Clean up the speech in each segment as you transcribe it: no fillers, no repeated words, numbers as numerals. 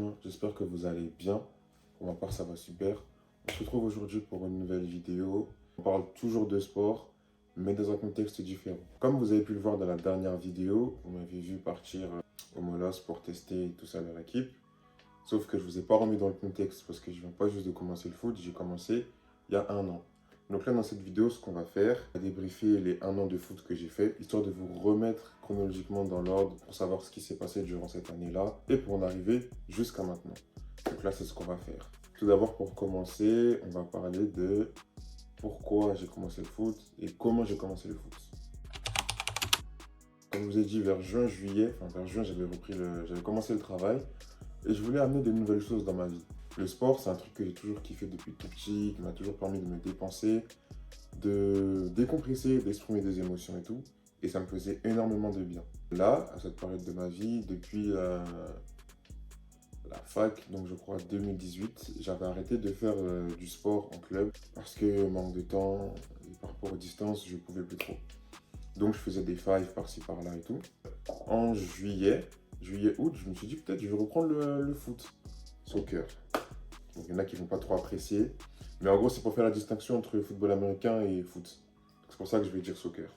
bien, j'espère que vous allez bien. Pour ma part, ça va super. On se retrouve aujourd'hui pour une nouvelle vidéo. On parle toujours de sport, mais dans un contexte différent. Comme vous avez pu le voir dans la dernière vidéo, vous m'avez vu partir au Molos pour tester tout ça dans l'équipe. Sauf que je ne vous ai pas remis dans le contexte parce que je ne viens pas juste de commencer le foot, j'ai commencé il y a 1 an. Donc là, dans cette vidéo, ce qu'on va faire, on va débriefer les 1 an de foot que j'ai fait, histoire de vous remettre chronologiquement dans l'ordre pour savoir ce qui s'est passé durant cette année-là et pour en arriver jusqu'à maintenant. Donc là, c'est ce qu'on va faire. Tout d'abord, pour commencer, on va parler de pourquoi j'ai commencé le foot et comment j'ai commencé le foot. Comme je vous ai dit, vers juin, juillet, vers juin, j'avais commencé le travail et je voulais amener de nouvelles choses dans ma vie. Le sport, c'est un truc que j'ai toujours kiffé depuis tout petit, qui m'a toujours permis de me dépenser, de décompresser, d'exprimer des émotions et tout. Et ça me faisait énormément de bien. Là, à cette période de ma vie, depuis la fac, donc je crois 2018, j'avais arrêté de faire du sport en club parce que manque de temps et par rapport aux distances, je ne pouvais plus trop. Donc je faisais des fives par-ci par-là et tout. En juillet, août, je me suis dit peut-être je vais reprendre le foot, soccer. Donc, il y en a qui ne vont pas trop apprécier. Mais en gros, c'est pour faire la distinction entre football américain et foot. C'est pour ça que je vais dire soccer.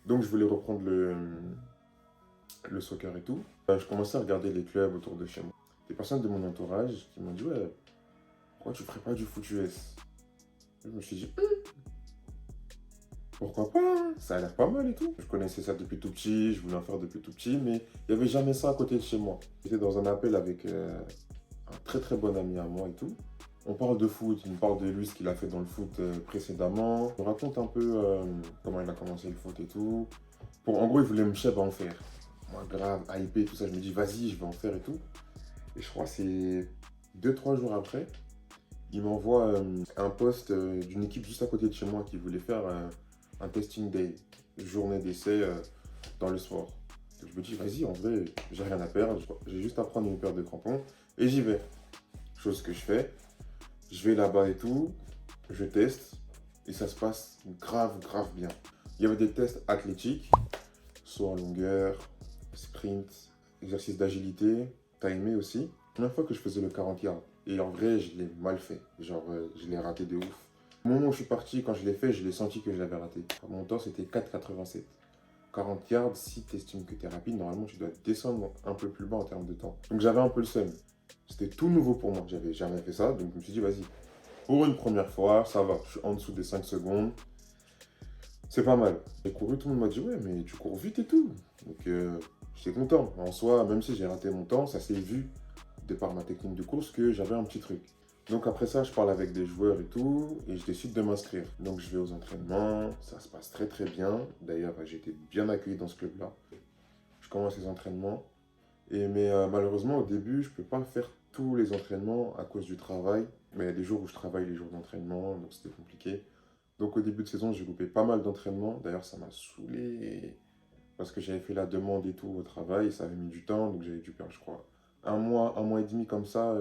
Donc, je voulais reprendre le soccer et tout. Je commençais à regarder les clubs autour de chez moi. Des personnes de mon entourage qui m'ont dit « Ouais, pourquoi tu ne ferais pas du foot US ?» Je me suis dit « Pourquoi pas, hein, ça a l'air pas mal et tout. » Je connaissais ça depuis tout petit, je voulais en faire depuis tout petit, mais il n'y avait jamais ça à côté de chez moi. J'étais dans un appel avec un très très bon ami à moi et tout. On parle de foot, il me parle de lui, ce qu'il a fait dans le foot précédemment. Il me raconte un peu comment il a commencé le foot et tout. En gros, il voulait me chef à en faire. Moi, grave, hypé, tout ça, je me dis, vas-y, je vais en faire et tout. Et je crois que c'est 2-3 jours après, il m'envoie un post d'une équipe juste à côté de chez moi qui voulait faire un testing day, une journée d'essai dans le sport. Donc je me dis, vas-y, en vrai, j'ai rien à perdre, j'ai juste à prendre une paire de crampons et j'y vais. Chose que je fais. Je vais là-bas et tout, je teste et ça se passe grave bien. Il y avait des tests athlétiques, saut en longueur, sprint, exercice d'agilité, timé aussi. La première fois que je faisais le 40 yards et en vrai je l'ai mal fait, genre je l'ai raté de ouf. Au moment où je suis parti, quand je l'ai fait, je l'ai senti que je l'avais raté. Mon temps c'était 4,87. 40 yards, si tu estimes que tu es rapide, normalement tu dois descendre un peu plus bas en termes de temps. Donc j'avais un peu le seum. C'était tout nouveau pour moi, j'avais jamais fait ça, donc je me suis dit vas-y. Pour une première fois, ça va, je suis en dessous des 5 secondes, c'est pas mal. J'ai couru, tout le monde m'a dit ouais mais tu cours vite et tout, donc j'étais content. En soi, même si j'ai raté mon temps, ça s'est vu de par ma technique de course que j'avais un petit truc. Donc après ça, je parle avec des joueurs et tout, et je décide de m'inscrire. Donc je vais aux entraînements, ça se passe très bien. D'ailleurs, j'ai été bien accueilli dans ce club-là. Je commence les entraînements. Mais malheureusement, au début, je ne peux pas faire tous les entraînements à cause du travail. Mais il y a des jours où je travaille les jours d'entraînement, donc c'était compliqué. Donc au début de saison, j'ai loupé pas mal d'entraînements. D'ailleurs, ça m'a saoulé parce que j'avais fait la demande et tout au travail. Ça avait mis du temps, donc j'avais dû perdre, je crois, un mois et demi comme ça,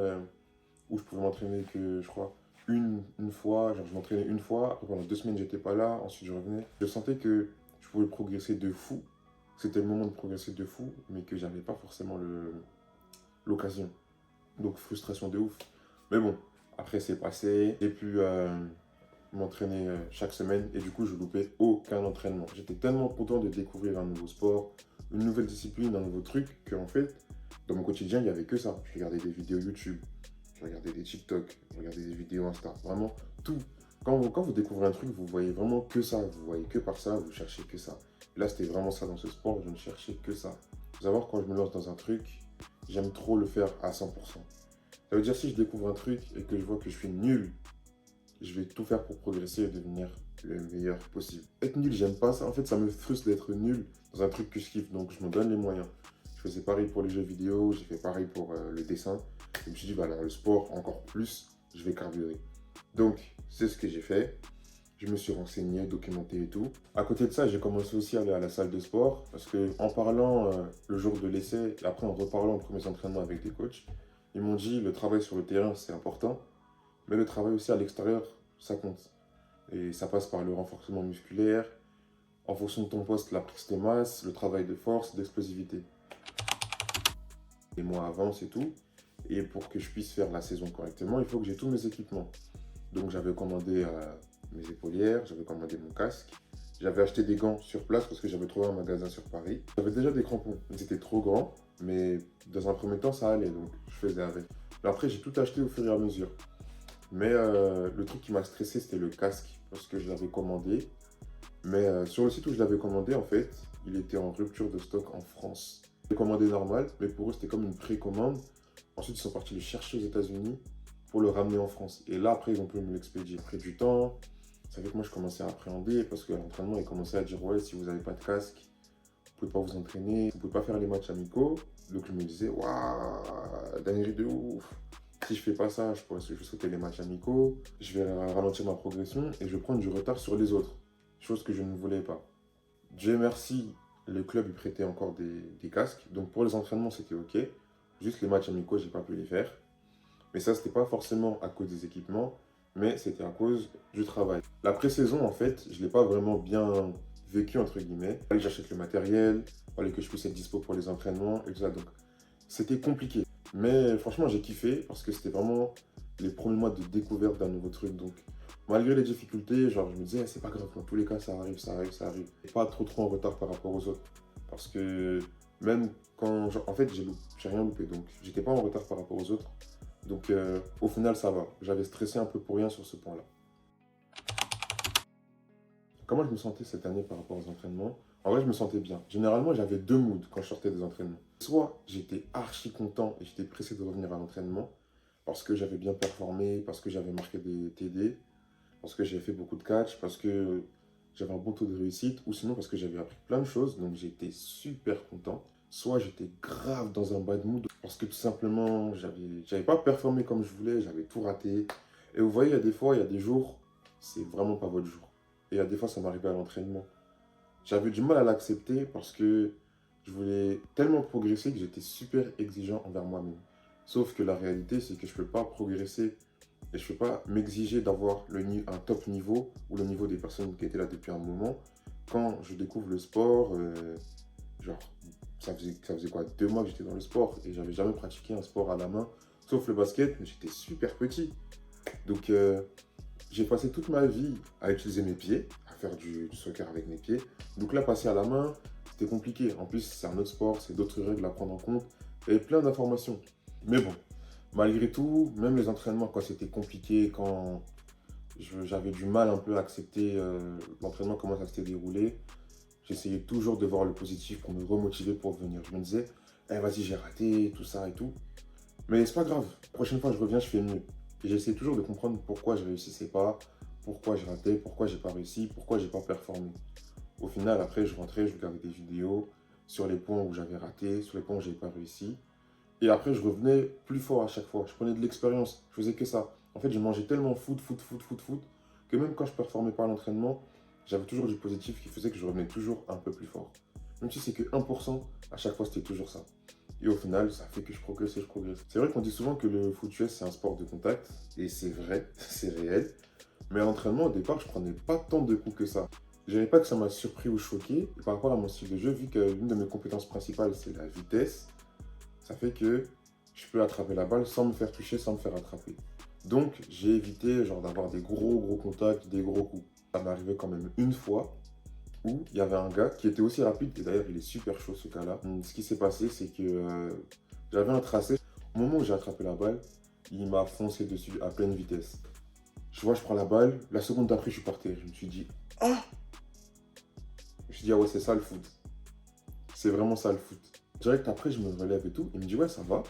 où je pouvais m'entraîner que, je crois, une fois. Genre, je m'entraînais une fois. Après, pendant 2 semaines, j'étais pas là. Ensuite, je revenais. Je sentais que je pouvais progresser de fou. C'était le moment de progresser de fou, mais que j'avais pas forcément l'occasion. Donc frustration de ouf. Mais bon, après c'est passé. J'ai pu m'entraîner chaque semaine et du coup je loupais aucun entraînement. J'étais tellement content de découvrir un nouveau sport, une nouvelle discipline, un nouveau truc, qu'en fait, dans mon quotidien, il n'y avait que ça. Je regardais des vidéos YouTube, je regardais des TikTok, je regardais des vidéos Insta, vraiment tout. Quand vous découvrez un truc, vous voyez vraiment que ça, vous voyez que par ça, vous cherchez que ça. Là, c'était vraiment ça dans ce sport, je ne cherchais que ça. Il faut savoir, quand je me lance dans un truc, j'aime trop le faire à 100%. Ça veut dire, si je découvre un truc et que je vois que je suis nul, je vais tout faire pour progresser et devenir le meilleur possible. Être nul, j'aime pas ça. En fait, ça me frustre d'être nul dans un truc que je kiffe, donc je me donne les moyens. Je faisais pareil pour les jeux vidéo, j'ai fait pareil pour le dessin. Je me suis dit, bah, dans le sport, encore plus, je vais carburer. Donc, c'est ce que j'ai fait. Je me suis renseigné, documenté et tout. À côté de ça, j'ai commencé aussi à aller à la salle de sport parce qu'en parlant le jour de l'essai et après en reparlant de mes entraînements avec des coachs, ils m'ont dit le travail sur le terrain, c'est important, mais le travail aussi à l'extérieur, ça compte. Et ça passe par le renforcement musculaire, en fonction de ton poste, la prise de masse, le travail de force, d'explosivité. Les mois avancent et tout. Et pour que je puisse faire la saison correctement, il faut que j'ai tous mes équipements. Donc j'avais commandé mes épaulières, j'avais commandé mon casque. J'avais acheté des gants sur place parce que j'avais trouvé un magasin sur Paris. J'avais déjà des crampons. Ils étaient trop grands, mais dans un premier temps, ça allait. Donc je faisais avec. Mais après, j'ai tout acheté au fur et à mesure. Mais le truc qui m'a stressé, c'était le casque parce que je l'avais commandé. Mais sur le site où je l'avais commandé, en fait, il était en rupture de stock en France. J'ai commandé normal, mais pour eux, c'était comme une précommande. Ensuite, ils sont partis le chercher aux États-Unis pour le ramener en France. Et là, après, ils ont pu me l'expédier. Après du temps, ça fait que moi, je commençais à appréhender parce que l'entraînement, ils commençaient à dire ouais, si vous n'avez pas de casque, vous ne pouvez pas vous entraîner, vous ne pouvez pas faire les matchs amicaux. Donc, je me disais, waouh, dinguerie de ouf. Si je fais pas ça, je vais sauter les matchs amicaux, je vais ralentir ma progression et je vais prendre du retard sur les autres. Chose que je ne voulais pas. Dieu merci, le club il prêtait encore des casques. Donc pour les entraînements, c'était OK. Juste les matchs amicaux, j'ai pas pu les faire. Mais ça, c'était pas forcément à cause des équipements, mais c'était à cause du travail. La pré-saison, en fait, je l'ai pas vraiment bien vécu, entre guillemets. Il fallait que j'achète le matériel, il fallait que je puisse être dispo pour les entraînements et tout ça. Donc c'était compliqué. Mais franchement, j'ai kiffé parce que c'était vraiment les premiers mois de découverte d'un nouveau truc. Donc malgré les difficultés, genre, je me disais, c'est pas grave, dans tous les cas, ça arrive, ça arrive, ça arrive. Et pas trop en retard par rapport aux autres. Parce que même quand, en fait, j'ai rien loupé, donc j'étais pas en retard par rapport aux autres. Donc au final, ça va. J'avais stressé un peu pour rien sur ce point-là. Comment je me sentais cette année par rapport aux entraînements? En vrai, je me sentais bien. Généralement, j'avais deux moods quand je sortais des entraînements. Soit j'étais archi content et j'étais pressé de revenir à l'entraînement parce que j'avais bien performé, parce que j'avais marqué des TD, parce que j'ai fait beaucoup de catch, parce que j'avais un bon taux de réussite, ou sinon parce que j'avais appris plein de choses, donc j'étais super content. Soit j'étais grave dans un bad mood, parce que tout simplement, j'avais pas performé comme je voulais, j'avais tout raté. Et vous voyez, il y a des fois, il y a des jours, c'est vraiment pas votre jour. Et il y a des fois, ça m'arrivait à l'entraînement. J'avais du mal à l'accepter parce que je voulais tellement progresser que j'étais super exigeant envers moi-même. Sauf que la réalité, c'est que je peux pas progresser et je ne peux pas m'exiger d'avoir un top niveau ou le niveau des personnes qui étaient là depuis un moment. Quand je découvre le sport, genre, ça faisait quoi, 2 mois que j'étais dans le sport et j'avais jamais pratiqué un sport à la main, sauf le basket, mais j'étais super petit. Donc, j'ai passé toute ma vie à utiliser mes pieds, à faire du soccer avec mes pieds. Donc là, passer à la main, c'était compliqué. En plus, c'est un autre sport, c'est d'autres règles à prendre en compte. Il y avait plein d'informations. Mais bon, malgré tout, même les entraînements, quand c'était compliqué, quand j'avais du mal un peu à accepter l'entraînement, comment ça s'était déroulé, j'essayais toujours de voir le positif pour me remotiver pour venir. Je me disais, eh, vas-y, j'ai raté, tout ça et tout. Mais c'est pas grave, prochaine fois je reviens, je fais mieux. Et j'essaie toujours de comprendre pourquoi je réussissais pas, pourquoi je ratais, pourquoi j'ai pas réussi, pourquoi j'ai pas performé. Au final, après, je rentrais, je regardais des vidéos sur les points où j'avais raté, sur les points où j'avais pas réussi. Et après, je revenais plus fort à chaque fois. Je prenais de l'expérience. Je faisais que ça. En fait, je mangeais tellement foot, que même quand je performais pas à l'entraînement, j'avais toujours du positif qui faisait que je revenais toujours un peu plus fort. Même si c'est que 1%, à chaque fois, c'était toujours ça. Et au final, ça fait que je progresse et je progresse. C'est vrai qu'on dit souvent que le foot US, c'est un sport de contact. Et c'est vrai, c'est réel. Mais à l'entraînement, au départ, je prenais pas tant de coups que ça. Je dirais pas que ça m'a surpris ou choqué. Et par rapport à mon style de jeu, vu que l'une de mes compétences principales, c'est la vitesse, ça fait que je peux attraper la balle sans me faire toucher, sans me faire attraper. Donc, j'ai évité genre d'avoir des gros contacts, des gros coups. Ça m'est arrivé quand même une fois où il y avait un gars qui était aussi rapide, et d'ailleurs il est super chaud ce cas-là. Ce qui s'est passé, c'est que j'avais un tracé. Au moment où j'ai attrapé la balle, il m'a foncé dessus à pleine vitesse. Je vois, je prends la balle, la seconde d'après, je suis par terre. Je me suis dit, ah! Je me suis dit, ah ouais, c'est ça le foot. C'est vraiment ça le foot. Direct après, je me relève et tout. Il me dit, ouais, ça va.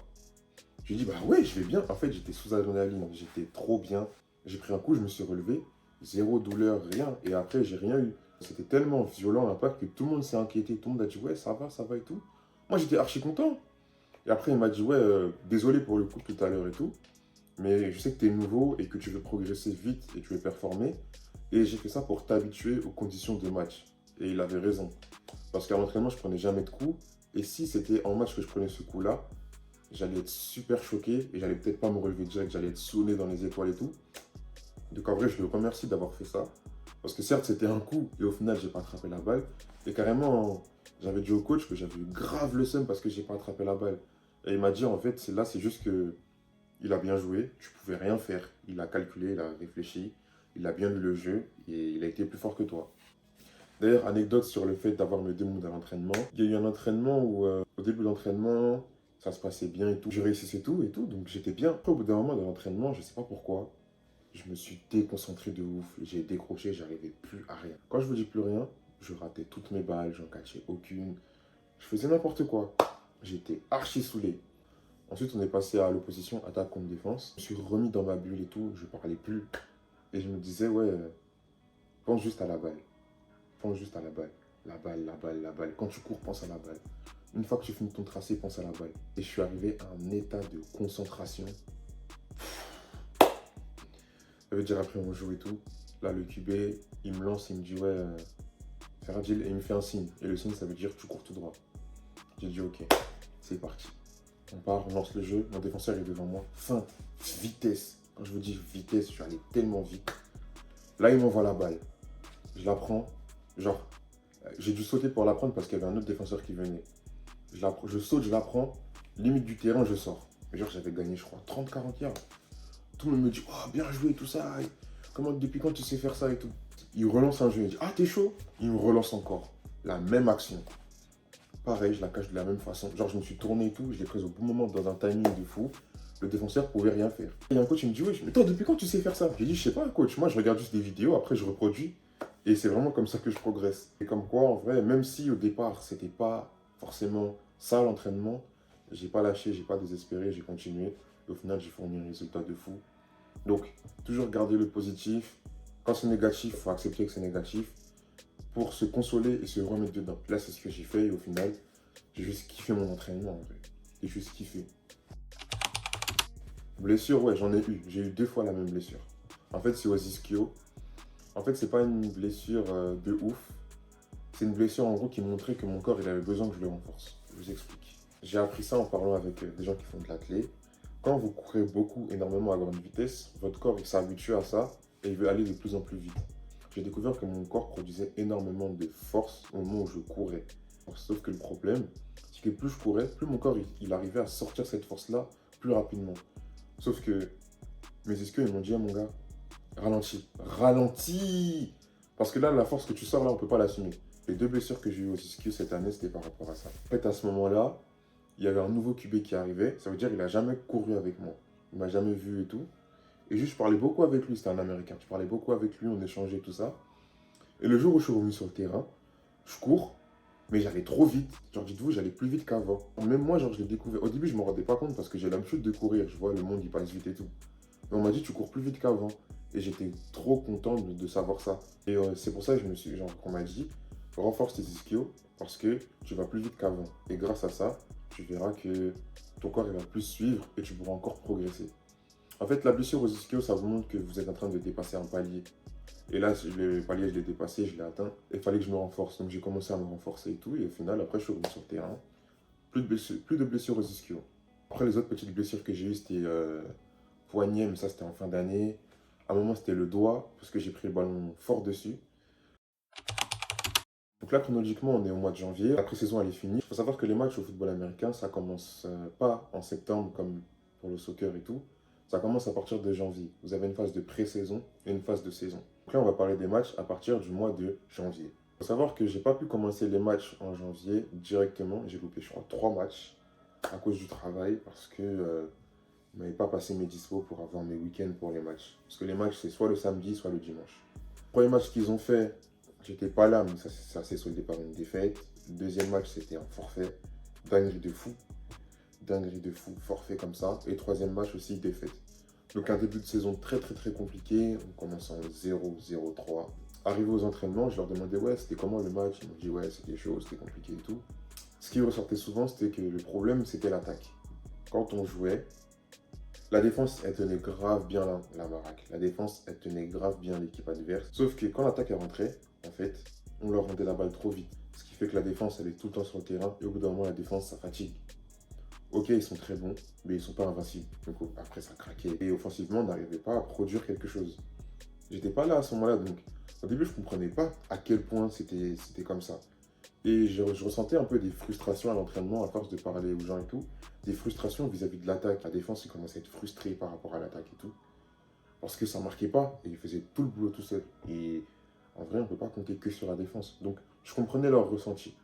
Je lui dis, bah ouais, je vais bien. En fait, j'étais sous adrénaline, j'étais trop bien. J'ai pris un coup, je me suis relevé. Zéro douleur, rien. Et après, j'ai rien eu. C'était tellement violent l'impact que tout le monde s'est inquiété. Tout le monde a dit, ouais, ça va et tout. Moi, j'étais archi content. Et après, il m'a dit, ouais, désolé pour le coup tout à l'heure et tout. Mais je sais que tu es nouveau et que tu veux progresser vite et que tu veux performer. Et j'ai fait ça pour t'habituer aux conditions de match. Et il avait raison. Parce qu'à l'entraînement, je prenais jamais de coups. Et si c'était en match que je prenais ce coup-là, j'allais être super choqué et j'allais peut-être pas me relever direct, j'allais être sonné dans les étoiles et tout. Donc en vrai, je le remercie d'avoir fait ça. Parce que certes, c'était un coup et au final, j'ai pas attrapé la balle. Et carrément, j'avais dit au coach que j'avais eu grave le seum parce que j'ai pas attrapé la balle. Et il m'a dit, en fait, c'est juste que Il a bien joué, tu pouvais rien faire. Il a calculé, il a réfléchi, il a bien lu le jeu et il a été plus fort que toi. D'ailleurs, anecdote sur le fait d'avoir me démood à l'entraînement. Il y a eu un entraînement où, au début de l'entraînement, ça se passait bien et tout. Je réussissais tout et tout, donc j'étais bien. Après, au bout d'un moment de l'entraînement, je sais pas pourquoi, je me suis déconcentré de ouf. J'ai décroché, j'arrivais plus à rien. Quand je vous dis plus rien, je ratais toutes mes balles, j'en catchais aucune. Je faisais n'importe quoi. J'étais archi saoulé. Ensuite, on est passé à l'opposition, attaque contre défense. Je me suis remis dans ma bulle et tout, je parlais plus. Et je me disais, ouais, pense juste à la balle. Pense juste à la balle. La balle, la balle, la balle. Quand tu cours, pense à la balle. Une fois que tu finis ton tracé, pense à la balle. Et je suis arrivé à un état de concentration. Ça veut dire après on joue et tout. Là, le QB, il me lance, il me dit, ouais, faire un deal. Et il me fait un signe. Et le signe, ça veut dire tu cours tout droit. J'ai dit, ok, c'est parti. On part, on lance le jeu. Mon défenseur est devant moi. Feinte, vitesse. Quand je vous dis vitesse, je suis allé tellement vite. Là, il m'envoie la balle. Je la prends. Genre, j'ai dû sauter pour la prendre parce qu'il y avait un autre défenseur qui venait. Je saute, je la prends. Limite du terrain, je sors. Mais genre, j'avais gagné, je crois, 30-40 yards. Tout le monde me dit, oh, bien joué, tout ça. Comment, depuis quand tu sais faire ça et tout. Il relance un jeu. Il dit, ah, t'es chaud. Il me relance encore. La même action. Pareil, je la cache de la même façon. Genre, je me suis tourné et tout. Je l'ai prise au bon moment dans un timing de fou. Le défenseur pouvait rien faire. Il y a un coach qui me dit, oui, mais toi, depuis quand tu sais faire ça? J'ai dit, je sais pas, coach. Moi, je regarde juste des vidéos. Après, je reproduis. Et c'est vraiment comme ça que je progresse. Et comme quoi, en vrai, même si au départ, c'était pas forcément ça l'entraînement, j'ai pas lâché, j'ai pas désespéré, j'ai continué. Et au final, j'ai fourni un résultat de fou. Donc, toujours garder le positif. Quand c'est négatif, il faut accepter que c'est négatif pour se consoler et se remettre dedans. Là, c'est ce que j'ai fait et au final, j'ai juste kiffé mon entraînement en vrai. J'ai juste kiffé. Blessure, ouais, j'en ai eu. J'ai eu 2 fois la même blessure. En fait, c'est aux ischio. En fait, c'est pas une blessure de ouf. C'est une blessure en gros qui montrait que mon corps il avait besoin que je le renforce. Je vous explique. J'ai appris ça en parlant avec des gens qui font de l'athlé. Quand vous courez beaucoup, énormément à grande vitesse, votre corps il s'habitue à ça et il veut aller de plus en plus vite. J'ai découvert que mon corps produisait énormément de force au moment où je courais. Sauf que le problème, c'est que plus je courais, plus mon corps il arrivait à sortir cette force-là plus rapidement. Sauf que mes ischios ils m'ont dit, ah, mon gars, ralentis, ralentis. Parce que là, la force que tu sors là, on ne peut pas l'assumer. Les 2 blessures que j'ai eues aux ischios cette année, c'était par rapport à ça. En fait, à ce moment-là, il y avait un nouveau QB qui arrivait. Ça veut dire qu'il n'a jamais couru avec moi. Il m'a jamais vu et tout. Et juste, je parlais beaucoup avec lui. C'était un Américain. Je parlais beaucoup avec lui, on échangeait tout ça. Et le jour où je suis revenu sur le terrain, je cours, mais j'allais trop vite. Genre, dites-vous, j'allais plus vite qu'avant. Même moi, genre, je l'ai découvert. Au début, je ne me rendais pas compte parce que j'ai l'habitude de courir. Je vois, le monde, il passe vite et tout. Mais on m'a dit, tu cours plus vite qu'avant. Et j'étais trop content de savoir ça. Et c'est pour ça que je me suis, genre, qu'on m'a dit, renforce tes ischios parce que tu vas plus vite qu'avant. Et grâce à ça, tu verras que ton corps il va plus suivre et tu pourras encore progresser. En fait, la blessure aux ischios, ça vous montre que vous êtes en train de dépasser un palier. Et là, le palier, je l'ai dépassé, je l'ai atteint. Et il fallait que je me renforce. Donc j'ai commencé à me renforcer et tout. Et au final, après, je suis revenu sur le terrain. Plus de blessures aux ischios. Après, les autres petites blessures que j'ai eues, c'était poignet, mais ça, c'était en fin d'année. À un moment, c'était le doigt, parce que j'ai pris le ballon fort dessus. Donc là, chronologiquement, on est au mois de janvier. La pré-saison, elle est finie. Il faut savoir que les matchs au football américain, ça commence pas en septembre comme pour le soccer et tout. Ça commence à partir de janvier. Vous avez une phase de pré-saison et une phase de saison. Donc là, on va parler des matchs à partir du mois de janvier. Il faut savoir que j'ai pas pu commencer les matchs en janvier directement. J'ai loupé, je crois, 3 matchs à cause du travail parce que je n'avais pas passé mes dispos pour avoir mes week-ends pour les matchs. Parce que les matchs, c'est soit le samedi, soit le dimanche. Le premier match qu'ils ont fait, j'étais pas là, mais ça s'est soldé par une défaite. Le deuxième match, c'était un forfait. Dinguerie de fou. Dinguerie de fou, forfait comme ça. Et troisième match aussi, défaite. Donc un début de saison très très très compliqué. On commence en 0-0-3. Arrivé aux entraînements, je leur demandais ouais, c'était comment le match? Ils m'ont dit ouais, c'était chaud, c'était compliqué et tout. Ce qui ressortait souvent, c'était que le problème, c'était l'attaque. Quand on jouait, la défense, elle tenait grave bien la baraque. La défense, elle tenait grave bien l'équipe adverse. Sauf que quand l'attaque est rentrée, en fait, on leur rendait la balle trop vite. Ce qui fait que la défense, elle est tout le temps sur le terrain. Et au bout d'un moment, la défense, ça fatigue. Ok, ils sont très bons, mais ils ne sont pas invincibles. Donc après, ça craquait. Et offensivement, on n'arrivait pas à produire quelque chose. J'étais pas là à ce moment-là, donc au début, je ne comprenais pas à quel point c'était comme ça. Et je ressentais un peu des frustrations à l'entraînement, à force de parler aux gens et tout. Des frustrations vis-à-vis de l'attaque. La défense, il commençait à être frustré par rapport à l'attaque et tout. Parce que ça ne marquait pas et ils faisaient tout le boulot tout seul. Et en vrai, on ne peut pas compter que sur la défense. Donc, je comprenais leur ressenti.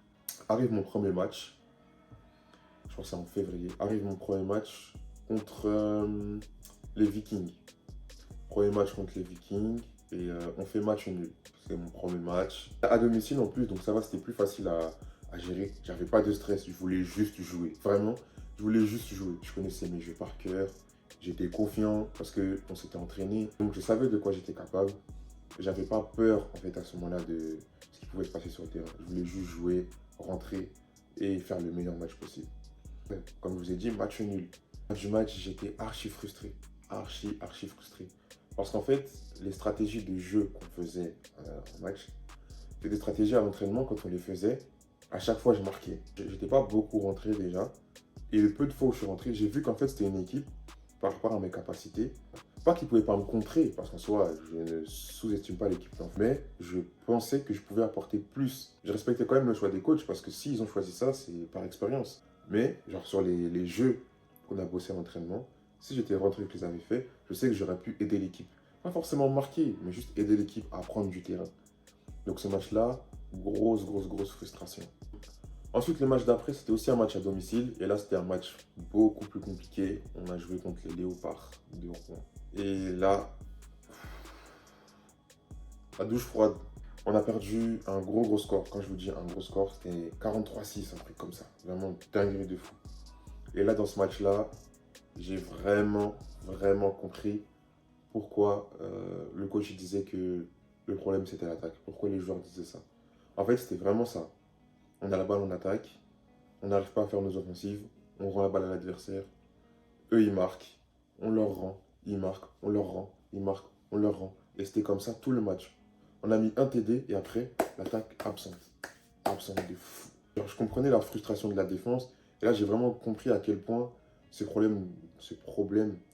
Arrive mon premier match. Je crois que c'est en février. Arrive mon premier match contre les Vikings. Premier match contre les Vikings. Et on fait match nul. C'est mon premier match. À domicile en plus, donc ça va, c'était plus facile à gérer. J'avais pas de stress, je voulais juste jouer. Vraiment, je voulais juste jouer. Je connaissais mes jeux par cœur. J'étais confiant parce qu'on s'était entraîné. Donc je savais de quoi j'étais capable. J'avais pas peur en fait à ce moment-là de ce qui pouvait se passer sur le terrain. Je voulais juste jouer, rentrer et faire le meilleur match possible. Comme je vous ai dit, match nul. Du match, j'étais archi frustré. Archi frustré. Parce qu'en fait, les stratégies de jeu qu'on faisait en match, c'était des stratégies à l'entraînement, quand on les faisait, à chaque fois je marquais. J'étais pas beaucoup rentré déjà. Et le peu de fois où je suis rentré, j'ai vu qu'en fait c'était une équipe par rapport à mes capacités. Pas qu'ils ne pouvaient pas me contrer, parce qu'en soi, je ne sous-estime pas l'équipe. Mais je pensais que je pouvais apporter plus. Je respectais quand même le choix des coachs, parce que s'ils ont choisi ça, c'est par expérience. Mais, genre sur les jeux qu'on a bossé à l'entraînement, si j'étais rentré et que je les avais fait, je sais que j'aurais pu aider l'équipe. Pas forcément marquer, mais juste aider l'équipe à prendre du terrain. Donc ce match-là, grosse frustration. Ensuite, le match d'après, c'était aussi un match à domicile. Et là, c'était un match beaucoup plus compliqué. On a joué contre les Léopards de Rouen. Et là, la douche froide. On a perdu un gros score. Quand je vous dis un gros score, c'était 43-6, un truc comme ça. Vraiment dinguerie de fou. Et là, dans ce match-là, j'ai vraiment compris pourquoi le coach disait que le problème, c'était l'attaque. Pourquoi les joueurs disaient ça. En fait, c'était vraiment ça. On a la balle en attaque, on n'arrive pas à faire nos offensives, on rend la balle à l'adversaire, eux ils marquent, on leur rend, ils marquent, on leur rend, ils marquent, on leur rend. Et c'était comme ça tout le match. On a mis un TD et après, l'attaque absente. Absente de fou. Alors, je comprenais la frustration de la défense et là j'ai vraiment compris à quel point ce problème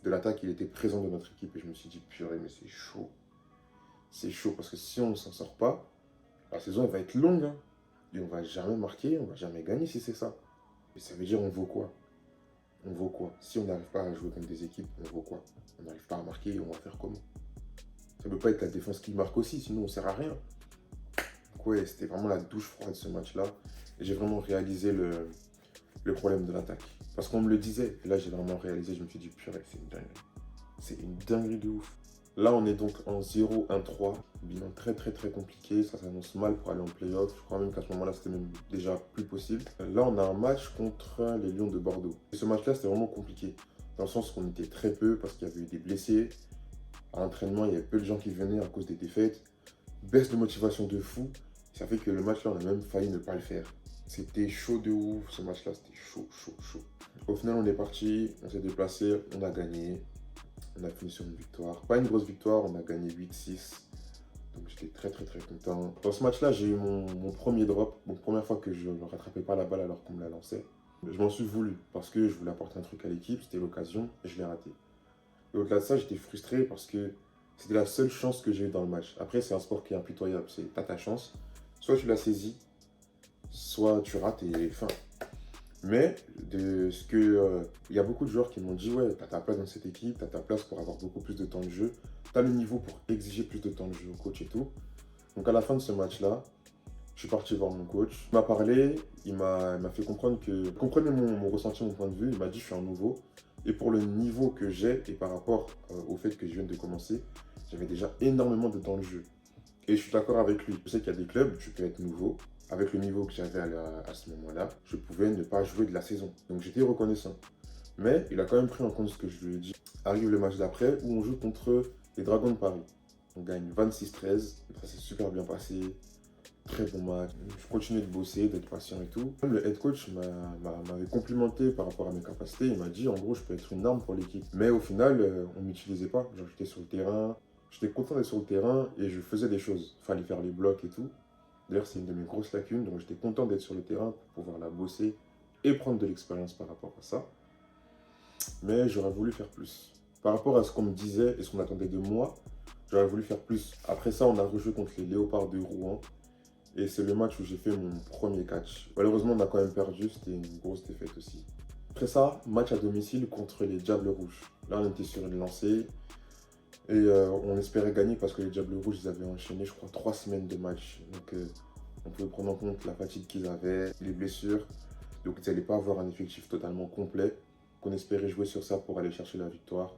de l'attaque il était présent dans notre équipe et je me suis dit purée mais c'est chaud. C'est chaud parce que si on ne s'en sort pas, la saison elle va être longue. Hein. Et on va jamais marquer, on va jamais gagner si c'est ça. Mais ça veut dire on vaut quoi? On vaut quoi? Si on n'arrive pas à jouer contre des équipes, on vaut quoi? On n'arrive pas à marquer, on va faire comment? Ça ne peut pas être la défense qui marque aussi, sinon on sert à rien. Donc ouais, c'était vraiment la douche froide ce match-là. Et j'ai vraiment réalisé le problème de l'attaque. Parce qu'on me le disait, et là j'ai vraiment réalisé, je me suis dit purée, c'est une dinguerie. C'est une dinguerie de ouf. Là, on est donc en 0-1-3. Bilan très compliqué. Ça s'annonce mal pour aller en playoff. Je crois même qu'à ce moment-là, c'était même déjà plus possible. Là, on a un match contre les Lions de Bordeaux. Et ce match-là, c'était vraiment compliqué. Dans le sens qu'on était très peu parce qu'il y avait eu des blessés. À l'entraînement, il y avait peu de gens qui venaient à cause des défaites. Baisse de motivation de fou. Ça fait que le match-là, on a même failli ne pas le faire. C'était chaud de ouf. Ce match-là, c'était chaud. Au final, on est parti. On s'est déplacé. On a gagné. On a fini sur une victoire. Pas une grosse victoire, on a gagné 8-6. Donc j'étais très content. Dans ce match-là, j'ai eu mon premier drop. Donc première fois que je ne rattrapais pas la balle alors qu'on me la lançait. Je m'en suis voulu parce que je voulais apporter un truc à l'équipe. C'était l'occasion et je l'ai raté. Et au-delà de ça, j'étais frustré parce que c'était la seule chance que j'ai eue dans le match. Après, c'est un sport qui est impitoyable. C'est t'as ta chance. Soit tu la saisis, soit tu rates et fin. Mais il y a beaucoup de joueurs qui m'ont dit ouais, tu as ta place dans cette équipe, tu as ta place pour avoir beaucoup plus de temps de jeu, tu as le niveau pour exiger plus de temps de jeu au coach et tout. Donc à la fin de ce match-là, je suis parti voir mon coach. Il m'a parlé, il m'a fait comprendre que... Comprenez mon ressenti, mon point de vue, il m'a dit je suis un nouveau. Et pour le niveau que j'ai et par rapport au fait que je viens de commencer, j'avais déjà énormément de temps de jeu. Et je suis d'accord avec lui. Je sais qu'il y a des clubs, tu peux être nouveau. Avec le niveau que j'avais à ce moment-là, je pouvais ne pas jouer de la saison. Donc j'étais reconnaissant. Mais il a quand même pris en compte ce que je lui ai dit. Arrive le match d'après où on joue contre les Dragons de Paris. On gagne 26-13. Ça s'est super bien passé. Très bon match. Je continuais de bosser, d'être patient et tout. Même le head coach m'avait complimenté par rapport à mes capacités. Il m'a dit en gros je peux être une arme pour l'équipe. Mais au final, on ne m'utilisait pas. Genre j'étais sur le terrain. J'étais content d'être sur le terrain et je faisais des choses. Il fallait faire les blocs et tout. D'ailleurs, c'est une de mes grosses lacunes, donc j'étais content d'être sur le terrain pour pouvoir la bosser et prendre de l'expérience par rapport à ça. Mais j'aurais voulu faire plus. Par rapport à ce qu'on me disait et ce qu'on attendait de moi, j'aurais voulu faire plus. Après ça, on a rejoué contre les Léopards de Rouen Et c'est le match où j'ai fait mon premier catch. Malheureusement, on a quand même perdu, c'était une grosse défaite aussi. Après ça, match à domicile contre les Diables Rouges. Là, on était sur une lancée et on espérait gagner parce que les Diables Rouges, ils avaient enchaîné, je crois, 3 semaines de match. Donc, on pouvait prendre en compte la fatigue qu'ils avaient, les blessures. Donc, ils n'allaient pas avoir un effectif totalement complet. On espérait jouer sur ça pour aller chercher la victoire.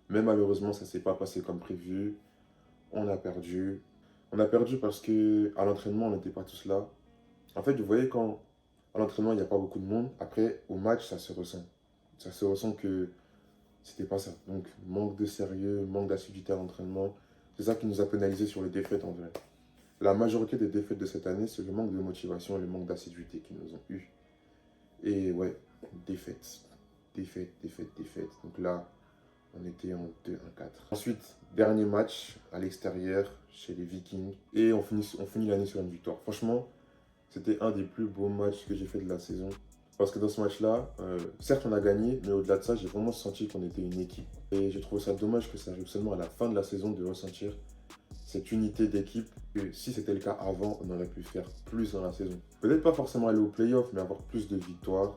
Mais malheureusement, ça ne s'est pas passé comme prévu. On a perdu. On a perdu parce qu'à l'entraînement, on n'était pas tous là. En fait, vous voyez, quand à l'entraînement, il n'y a pas beaucoup de monde, après, au match, ça se ressent. Ça se ressent que c'était pas ça. Donc, manque de sérieux, manque d'assiduité à l'entraînement. C'est ça qui nous a pénalisé sur les défaites en vrai. La majorité des défaites de cette année, c'est le manque de motivation et le manque d'assiduité qu'ils nous ont eu. Et ouais, défaites. Défaites. Donc là, on était en 2-1-4. Ensuite, dernier match à l'extérieur, chez les Vikings. Et on finit l'année sur une victoire. Franchement, c'était un des plus beaux matchs que j'ai fait de la saison. Parce que dans ce match-là, certes on a gagné, mais au-delà de ça, j'ai vraiment senti qu'on était une équipe. Et j'ai trouvé ça dommage que ça arrive seulement à la fin de la saison de ressentir cette unité d'équipe. Que si c'était le cas avant, on aurait pu faire plus dans la saison. Peut-être pas forcément aller au playoff, mais avoir plus de victoires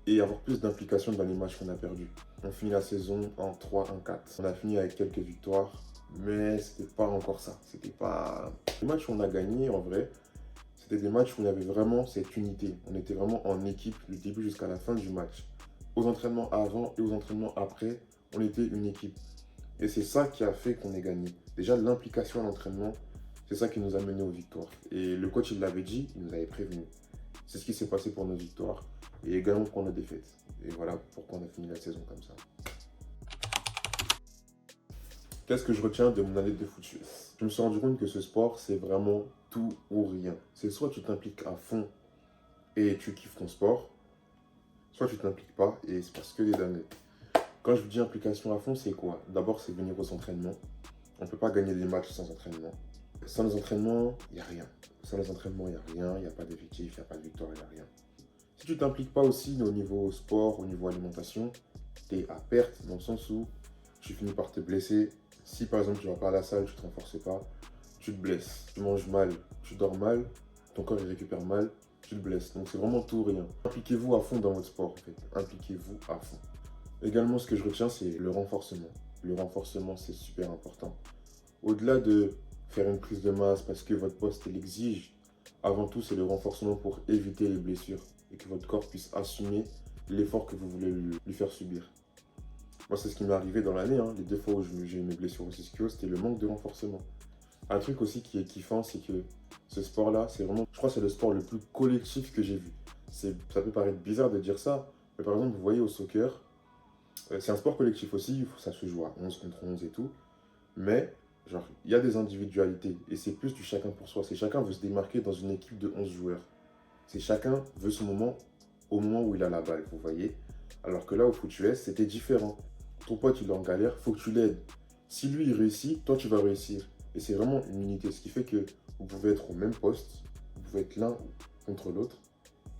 et avoir plus d'implication dans les matchs qu'on a perdus. On finit la saison en 3-1-4. On a fini avec quelques victoires, mais c'était pas encore ça. C'était pas... Les matchs où on a gagné, en vrai, c'était des matchs où il y avait vraiment cette unité. On était vraiment en équipe du début jusqu'à la fin du match. Aux entraînements avant et aux entraînements après, on était une équipe. Et c'est ça qui a fait qu'on ait gagné. Déjà, l'implication à l'entraînement, c'est ça qui nous a menés aux victoires. Et le coach, il l'avait dit, il nous avait prévenu. C'est ce qui s'est passé pour nos victoires et également pour nos défaites. Et voilà pourquoi on a fini la saison comme ça. Qu'est-ce que je retiens de mon année de foot US? Je me suis rendu compte que ce sport, c'est vraiment tout ou rien. C'est soit tu t'impliques à fond et tu kiffes ton sport, soit tu t'impliques pas et c'est parce que des dingueries. Quand je vous dis implication à fond, c'est quoi? D'abord, c'est venir aux entraînements. On ne peut pas gagner des matchs sans entraînement. Sans les entraînements, il n'y a rien. Sans les entraînements, il n'y a rien. Il n'y a pas d'effectif, il n'y a pas de victoire, il n'y a rien. Si tu ne t'impliques pas aussi au niveau sport, au niveau alimentation, tu es à perte dans le sens où tu finis par te blesser. Si par exemple tu ne vas pas à la salle, tu ne te renforces pas, tu te blesses. Tu manges mal, tu dors mal, ton corps il récupère mal, tu te blesses. Donc c'est vraiment tout ou rien. Impliquez-vous à fond dans votre sport en fait. Impliquez-vous à fond. Également, ce que je retiens, c'est le renforcement. Le renforcement, c'est super important. Au-delà de faire une prise de masse parce que votre poste l'exige, avant tout, c'est le renforcement pour éviter les blessures et que votre corps puisse assumer l'effort que vous voulez lui faire subir. Moi, c'est ce qui m'est arrivé dans l'année. Les 2 fois où j'ai eu mes blessures au ischio, c'était le manque de renforcement. Un truc aussi qui est kiffant, c'est que ce sport-là, c'est vraiment, je crois que c'est le sport le plus collectif que j'ai vu. Ça peut paraître bizarre de dire ça, mais par exemple, vous voyez au soccer, c'est un sport collectif aussi, ça se joue à 11 contre 11 et tout. Mais, genre, il y a des individualités et c'est plus du chacun pour soi. C'est chacun veut se démarquer dans une équipe de 11 joueurs. C'est chacun veut son moment au moment où il a la balle, vous voyez. Alors que là, au foot US, c'était différent. Ton pote, il est en galère, faut que tu l'aides. Si lui, il réussit, toi, tu vas réussir. Et c'est vraiment une unité, ce qui fait que vous pouvez être au même poste, vous pouvez être l'un contre l'autre,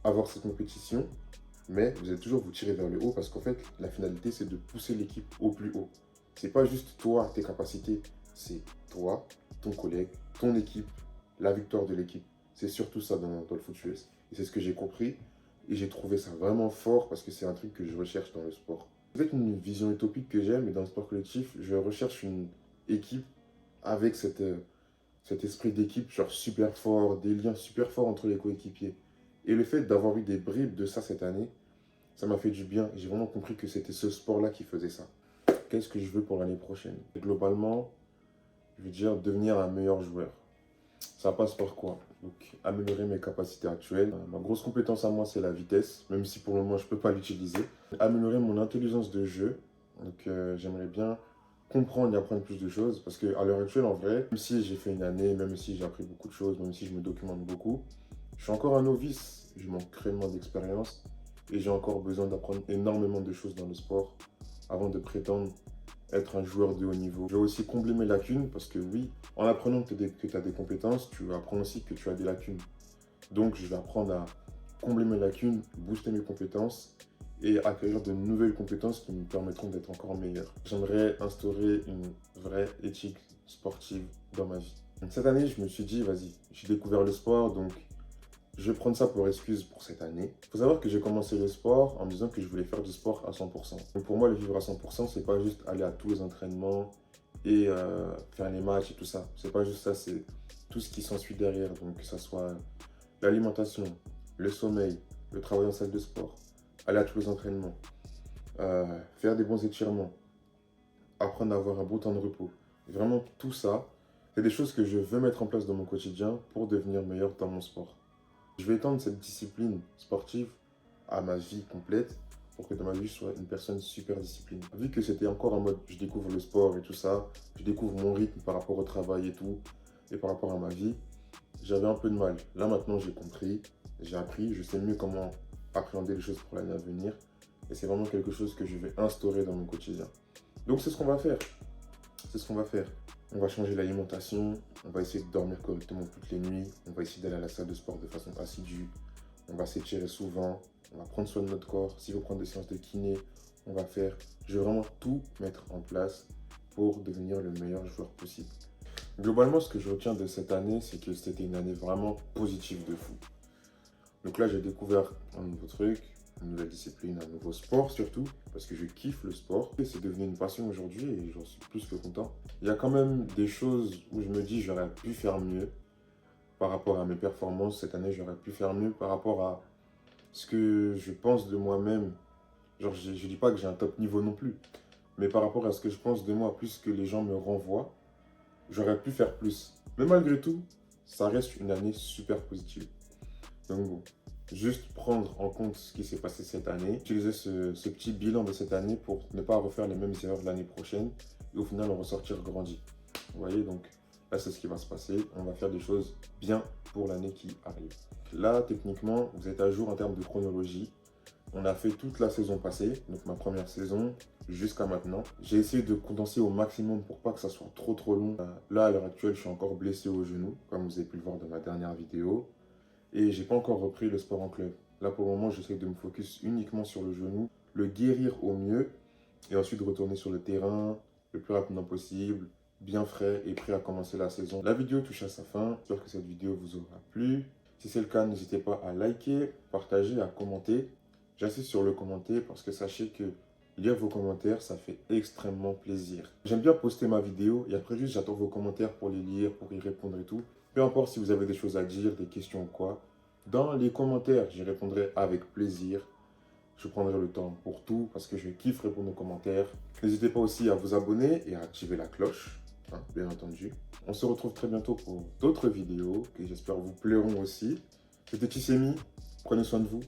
avoir cette compétition, mais vous allez toujours vous tirer vers le haut parce qu'en fait, la finalité, c'est de pousser l'équipe au plus haut. C'est pas juste toi, tes capacités, c'est toi, ton collègue, ton équipe, la victoire de l'équipe. C'est surtout ça dans le foot US. Et c'est ce que j'ai compris et j'ai trouvé ça vraiment fort parce que c'est un truc que je recherche dans le sport. C'est peut-être une vision utopique que j'aime, mais dans le sport collectif, je recherche une équipe avec cet esprit d'équipe genre super fort, des liens super forts entre les coéquipiers. Et le fait d'avoir eu des bribes de ça cette année, ça m'a fait du bien. J'ai vraiment compris que c'était ce sport-là qui faisait ça. Qu'est-ce que je veux pour l'année prochaine? Globalement, je veux dire devenir un meilleur joueur. Ça passe par quoi? Donc, améliorer mes capacités actuelles. Ma grosse compétence à moi, c'est la vitesse, même si pour le moment, je ne peux pas l'utiliser. Améliorer mon intelligence de jeu. Donc, j'aimerais bien comprendre et apprendre plus de choses. Parce qu'à l'heure actuelle, en vrai, même si j'ai fait une année, même si j'ai appris beaucoup de choses, même si je me documente beaucoup, je suis encore un novice. Je manque cruellement d'expérience. Et j'ai encore besoin d'apprendre énormément de choses dans le sport avant de prétendre être un joueur de haut niveau. Je vais aussi combler mes lacunes parce que oui, en apprenant que tu as des compétences, tu apprends aussi que tu as des lacunes. Donc, je vais apprendre à combler mes lacunes, booster mes compétences et acquérir de nouvelles compétences qui me permettront d'être encore meilleur. J'aimerais instaurer une vraie éthique sportive dans ma vie. Donc, cette année, je me suis dit, vas-y, j'ai découvert le sport, donc je vais prendre ça pour excuse pour cette année. Il faut savoir que j'ai commencé le sport en me disant que je voulais faire du sport à 100%. Donc pour moi, le vivre à 100%, c'est pas juste aller à tous les entraînements et faire les matchs et tout ça. C'est pas juste ça, c'est tout ce qui s'ensuit derrière. Donc que ça soit l'alimentation, le sommeil, le travail en salle de sport, aller à tous les entraînements, faire des bons étirements, apprendre à avoir un bon temps de repos. Et vraiment tout ça, c'est des choses que je veux mettre en place dans mon quotidien pour devenir meilleur dans mon sport. Je vais étendre cette discipline sportive à ma vie complète pour que dans ma vie, je sois une personne super disciplinée. Vu que c'était encore en mode je découvre le sport et tout ça, je découvre mon rythme par rapport au travail et tout, et par rapport à ma vie, j'avais un peu de mal. Là maintenant, j'ai compris, j'ai appris, je sais mieux comment appréhender les choses pour l'année à venir. Et c'est vraiment quelque chose que je vais instaurer dans mon quotidien. Donc c'est ce qu'on va faire. C'est ce qu'on va faire. On va changer l'alimentation, on va essayer de dormir correctement toutes les nuits, on va essayer d'aller à la salle de sport de façon assidue, on va s'étirer souvent, on va prendre soin de notre corps. S'il faut prendre des séances de kiné, on va faire. Je vais vraiment tout mettre en place pour devenir le meilleur joueur possible. Globalement, ce que je retiens de cette année, c'est que c'était une année vraiment positive de fou. Donc là, j'ai découvert un nouveau truc, une nouvelle discipline, un nouveau sport surtout, parce que je kiffe le sport. Et c'est devenu une passion aujourd'hui et j'en suis plus que content. Il y a quand même des choses où je me dis j'aurais pu faire mieux par rapport à mes performances. Cette année, j'aurais pu faire mieux par rapport à ce que je pense de moi-même. Genre, je dis pas que j'ai un top niveau non plus, mais par rapport à ce que je pense de moi, plus que les gens me renvoient, j'aurais pu faire plus. Mais malgré tout, ça reste une année super positive. Donc bon, juste prendre en compte ce qui s'est passé cette année, utiliser ce petit bilan de cette année pour ne pas refaire les mêmes erreurs l'année prochaine et au final en ressortir grandi. Vous voyez, donc là c'est ce qui va se passer. On va faire des choses bien pour l'année qui arrive. Là, techniquement, vous êtes à jour en termes de chronologie. On a fait toute la saison passée, donc ma première saison jusqu'à maintenant. J'ai essayé de condenser au maximum pour pas que ça soit trop long. Là, à l'heure actuelle, je suis encore blessé au genou, comme vous avez pu le voir dans ma dernière vidéo. Et j'ai pas encore repris le sport en club. Là, pour le moment, j'essaie de me focus uniquement sur le genou, le guérir au mieux, et ensuite retourner sur le terrain le plus rapidement possible, bien frais et prêt à commencer la saison. La vidéo touche à sa fin. J'espère que cette vidéo vous aura plu. Si c'est le cas, n'hésitez pas à liker, partager, à commenter. J'insiste sur le commenter parce que sachez que lire vos commentaires, ça fait extrêmement plaisir. J'aime bien poster ma vidéo et après juste j'attends vos commentaires pour les lire, pour y répondre et tout. Peu importe si vous avez des choses à dire, des questions ou quoi, dans les commentaires, j'y répondrai avec plaisir. Je prendrai le temps pour tout parce que je kiffe répondre aux commentaires. N'hésitez pas aussi à vous abonner et à activer la cloche, hein, bien entendu. On se retrouve très bientôt pour d'autres vidéos qui j'espère vous plairont aussi. C'était Tissemi, prenez soin de vous.